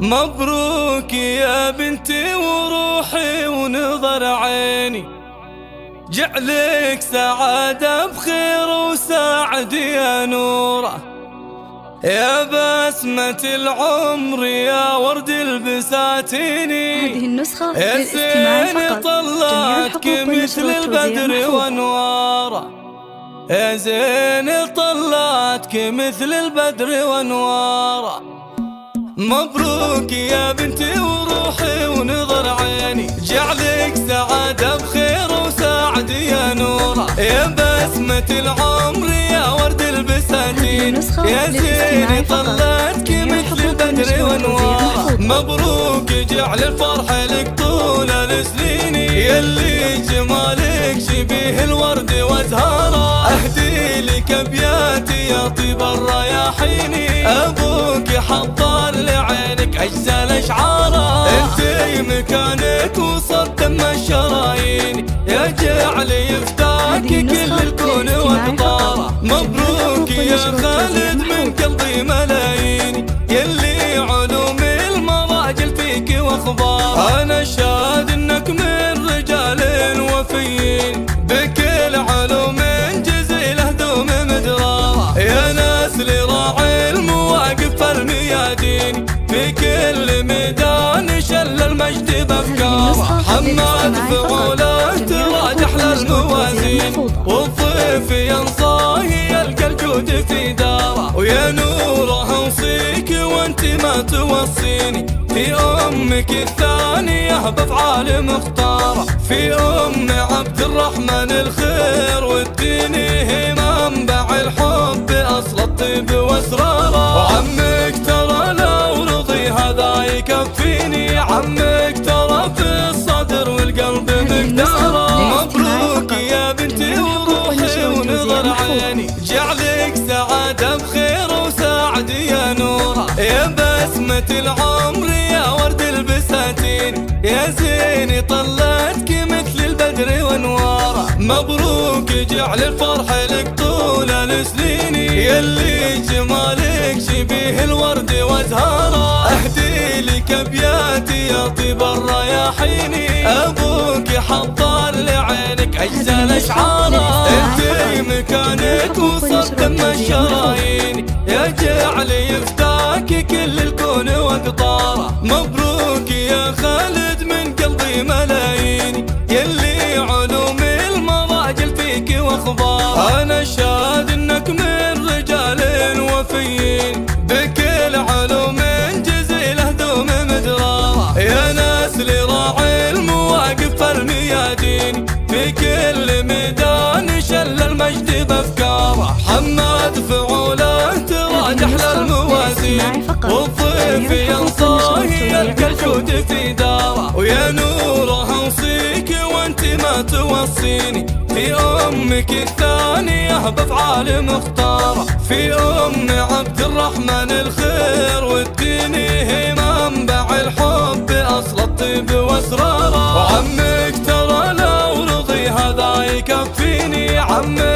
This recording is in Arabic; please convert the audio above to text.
مبروك يا بنتي وروحي ونظر عيني، جعلك سعادة بخير وسعد يا نوره، يا بسمة العمر يا ورد البساتيني. هذه النسخة يا للاستماع زين فقط. طلعتك مثل البدر وانواره، يا زين طلعتك مثل البدر وانواره. مبروك يا بنتي وروحي ونظر عيني، جعلك سعادة بخير وسعد يا نوره، يا بسمة العمر يا ورد البساتين. يا زين طلعتك مثل البدر وانواره، مبروك جعل الفرح لك طول السنين، يلي جمالك شبيه الورد وازهاره. اهدي لك ابياتي يا طيب الرياحين، ابوك حطار لعينك اجزل اشعاره، انتي مكانك وسط دم الشرايين، يا جعل يفتاك كل الكون واقطاره. مبروك يا خالد من قلبي ملايين، يلي علوم المراجل فيك واخبار. انا شاهد انك من رجال وفيين، بكل علوم جزيله دوم مدراره، يا ناس لراعي المواقف الميادين، في كل ميدان شل المجد بافكاره. حماد فعوله تراجح للموازين، والضيف ينصاه يلقى الجود في داره، ويا نوره اوصيك وانت ما توصيني، في امك الثانيه بافعال مختاره، في ام عبد الرحمن الخير والدين، هي منبع الحب اصل الطيب واسراره. وعمك ترى لو رضي هذا يكفيني، عمك ترى في الصدر والقلب مقداره. مبروك يا بنتي وروحي ونظر عيني، جعلك سعادة بخير وسعد يا نوره، يا بسمة العمر يا ورد البساتين. يا زين طلعتك مثل البدر وانواره، مبروك جعل الفرح لك طول السنين، يلي جمالك شبيه الورد وازهاره. اهدي لك ابياتي يا طيب الرياحين، ابوك حطار لعينك اجزل اشعاره، انتي مكانك وسط دم الشرايين، يا جعل يفتاك كل الكون واقطاره. مبروك يا خالد من قلبي ملايين، يلي علوم المراجل فيك واخبار. انا شاهد انك من رجال وفيين، بكل علوم جزيله دوم مدراره، يا ناس لراعي المواقف الميادين، في كل ميدان شل المجد بافكاره. حماد فعوله تراجح للموازين، والضيف ينصاه يلقى الجود في داره، ويا نوره اوصيك وانت ما توصيني، في امك الثانيه بافعال مختاره، في ام عبد الرحمن الخير والدين، هي منبع الحب اصل الطيب واسراره. وعمك ترى لو رضي هذا يكفيني، عمك